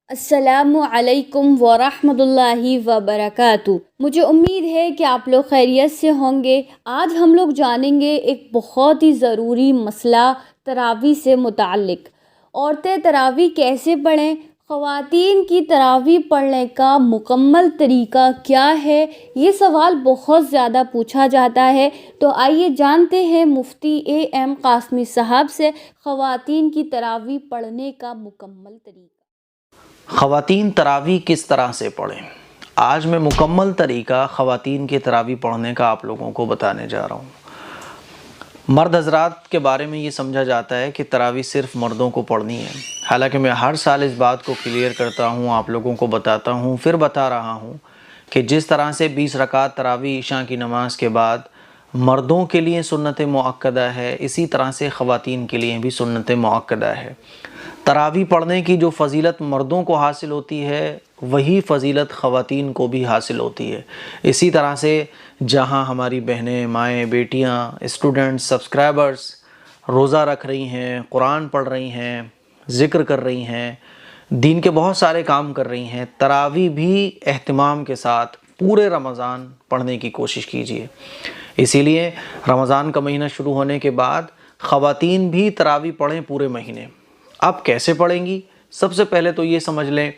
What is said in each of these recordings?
السلام علیکم ورحمۃ اللہ وبرکاتہ۔ مجھے امید ہے کہ آپ لوگ خیریت سے ہوں گے۔ آج ہم لوگ جانیں گے ایک بہت ہی ضروری مسئلہ تراویح سے متعلق۔ عورتیں تراویح کیسے پڑھیں؟ خواتین کی تراویح پڑھنے کا مکمل طریقہ کیا ہے؟ یہ سوال بہت زیادہ پوچھا جاتا ہے، تو آئیے جانتے ہیں مفتی اے ایم قاسمی صاحب سے خواتین کی تراویح پڑھنے کا مکمل طریقہ۔ خواتین تراویح کس طرح سے پڑھیں؟ آج میں مکمل طریقہ خواتین کی تراویح پڑھنے کا آپ لوگوں کو بتانے جا رہا ہوں۔ مرد حضرات کے بارے میں یہ سمجھا جاتا ہے کہ تراویح صرف مردوں کو پڑھنی ہے، حالانکہ میں ہر سال اس بات کو کلیئر کرتا ہوں، آپ لوگوں کو بتاتا ہوں، پھر بتا رہا ہوں کہ جس طرح سے 20 رکعت تراویح عشاء کی نماز کے بعد مردوں کے لیے سنت مؤکدہ ہے، اسی طرح سے خواتین کے لیے بھی سنت مؤکدہ ہے۔ تراویح پڑھنے کی جو فضیلت مردوں کو حاصل ہوتی ہے وہی فضیلت خواتین کو بھی حاصل ہوتی ہے۔ اسی طرح سے جہاں ہماری بہنیں، مائیں، بیٹیاں، اسٹوڈنٹس، سبسکرائبرز روزہ رکھ رہی ہیں، قرآن پڑھ رہی ہیں، ذکر کر رہی ہیں، دین کے بہت سارے کام کر رہی ہیں، تراویح بھی اہتمام کے ساتھ پورے رمضان پڑھنے کی کوشش کیجیے۔ اسی لیے رمضان کا مہینہ شروع ہونے کے بعد خواتین بھی تراویح پڑھیں پورے مہینے۔ اب کیسے پڑھیں گی؟ سب سے پہلے تو یہ سمجھ لیں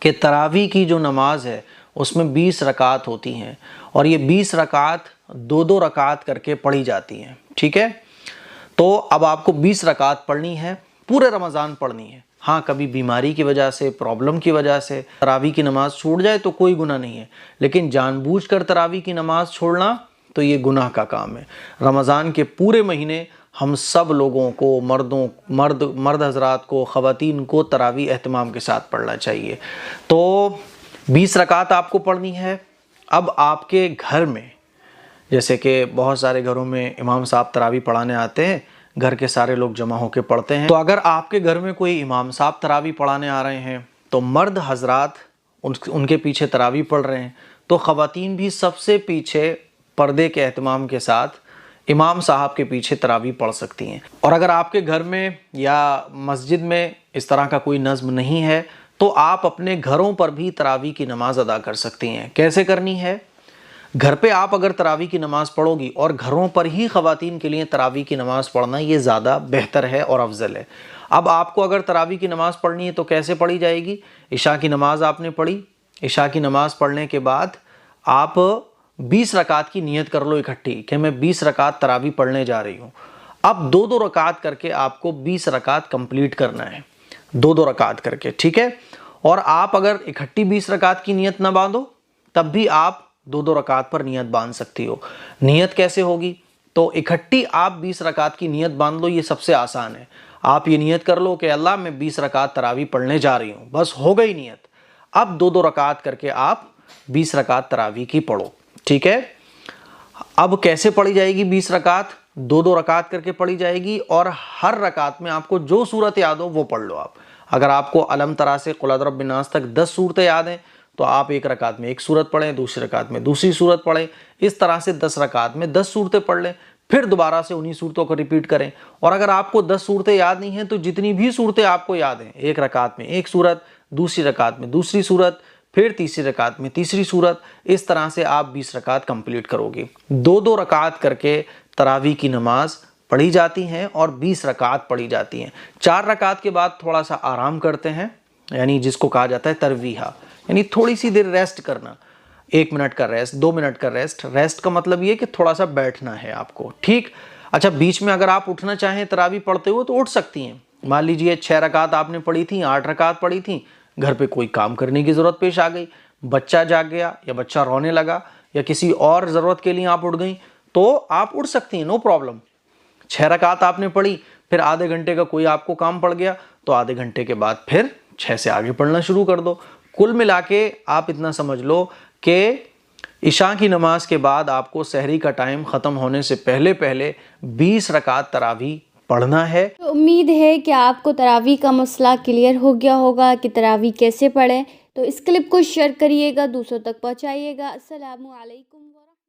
کہ تراویح کی جو نماز ہے اس میں 20 رکعت ہوتی ہیں، اور یہ 20 رکعت دو رکعت کر کے پڑھی جاتی ہیں، ٹھیک ہے؟ تو اب آپ کو 20 رکعت پڑھنی ہے، پورے رمضان پڑھنی ہے۔ ہاں، کبھی بیماری کی وجہ سے، پرابلم کی وجہ سے تراویح کی نماز چھوٹ جائے تو کوئی گناہ نہیں ہے، لیکن جان بوجھ کر تراویح کی نماز چھوڑنا تو یہ گناہ کا کام ہے۔ رمضان کے پورے مہینے ہم سب لوگوں کو، مرد حضرات کو، خواتین کو تراویح اہتمام کے ساتھ پڑھنا چاہیے۔ تو 20 رکعت آپ کو پڑھنی ہے۔ اب آپ کے گھر میں، جیسے کہ بہت سارے گھروں میں امام صاحب تراویح پڑھانے آتے ہیں، گھر کے سارے لوگ جمع ہو کے پڑھتے ہیں، تو اگر آپ کے گھر میں کوئی امام صاحب تراویح پڑھانے آ رہے ہیں تو مرد حضرات ان کے پیچھے تراویح پڑھ رہے ہیں، تو خواتین بھی سب سے پیچھے پردے کے اہتمام کے ساتھ امام صاحب کے پیچھے تراویح پڑھ سکتی ہیں۔ اور اگر آپ کے گھر میں یا مسجد میں اس طرح کا کوئی نظم نہیں ہے تو آپ اپنے گھروں پر بھی تراویح کی نماز ادا کر سکتی ہیں۔ کیسے کرنی ہے؟ گھر پہ آپ اگر تراویح کی نماز پڑھو گی، اور گھروں پر ہی خواتین کے لیے تراویح کی نماز پڑھنا یہ زیادہ بہتر ہے اور افضل ہے۔ اب آپ کو اگر تراویح کی نماز پڑھنی ہے تو کیسے پڑھی جائے گی؟ عشاء کی نماز آپ نے پڑھی، عشاء کی نماز پڑھنے کے بعد آپ 20 رکعت کی نیت کر لو اکٹھی کہ میں 20 رکعت تراویح پڑھنے جا رہی ہوں۔ اب دو رکعت کر کے آپ کو 20 رکعت کمپلیٹ کرنا ہے، دو رکعت کر کے، ٹھیک ہے؟ اور آپ اگر اکٹھی 20 رکعت کی نیت نہ باندھو تب بھی آپ دو رکعت پر نیت باندھ سکتی ہو۔ نیت کیسے ہوگی؟ تو اکٹھی آپ 20 رکعت کی نیت باندھ لو، یہ سب سے آسان ہے۔ آپ یہ نیت کر لو کہ اللہ میں 20 رکعت تراویح پڑھنے جا رہی ہوں، بس ہو گئی نیت۔ اب دو رکعت کر کے آپ 20 رکعت تراویح کی پڑھو، ٹھیک ہے؟ اب کیسے پڑھی جائے گی 20 رکعت؟ دو رکعت کر کے پڑھی جائے گی، اور ہر رکعت میں آپ کو جو سورت یاد ہو وہ پڑھ لو آپ۔ اگر آپ کو علم ترا سے قل اعوذ برب الناس تک 10 صورتیں یاد ہیں تو آپ ایک رکعت میں ایک صورت پڑھیں، دوسری رکعت میں دوسری صورت پڑھیں، اس طرح سے 10 رکعت میں 10 صورتیں پڑھ لیں، پھر دوبارہ سے انہی صورتوں کو ریپیٹ کریں۔ اور اگر آپ کو 10 صورتیں یاد نہیں ہیں تو جتنی بھی صورتیں آپ کو یاد ہیں، ایک رکعت میں ایک صورت، دوسری رکعت میں دوسری صورت، پھر تیسری رکعت میں تیسری صورت، اس طرح سے آپ 20 رکعت کمپلیٹ کرو گی۔ دو رکعت کر کے تراویح کی نماز پڑھی جاتی ہیں اور 20 رکعت پڑھی جاتی ہیں۔ 4 رکعت کے بعد تھوڑا سا آرام کرتے ہیں، یعنی جس کو کہا جاتا ہے ترویحہ، یعنی تھوڑی سی دیر ریسٹ کرنا، 1 منٹ کا ریسٹ، 2 منٹ کا ریسٹ۔ ریسٹ کا مطلب یہ کہ تھوڑا سا بیٹھنا ہے آپ کو، ٹھیک؟ اچھا، بیچ میں اگر آپ اٹھنا چاہیں تراویح پڑھتے ہوئے تو اٹھ سکتی ہیں۔ مان لیجئے 6 رکعت آپ نے پڑھی تھیں، 8 رکعت پڑھی تھیں، گھر پہ کوئی کام کرنے کی ضرورت پیش آ گئی، بچہ جاگ گیا یا بچہ رونے لگا یا کسی اور ضرورت کے لیے آپ اٹھ گئیں تو آپ اٹھ سکتی ہیں، نو پرابلم۔ 6 رکعت آپ نے پڑھی، پھر آدھے گھنٹے کا کوئی آپ کو کام پڑ گیا تو آدھے گھنٹے کے بعد پھر 6 سے آگے پڑھنا شروع کر دو۔ کل ملا کے آپ اتنا سمجھ لو کہ عشاء کی نماز کے بعد آپ کو سحری کا ٹائم ختم ہونے سے پہلے 20 رکعت تراویح پڑھنا ہے۔ امید ہے کہ آپ کو تراویح کا مسئلہ کلیئر ہو گیا ہوگا کہ تراویح کیسے پڑھیں۔ تو اس کلپ کو شیئر کریے گا، دوسروں تک پہنچائیے گا۔ السلام علیکم۔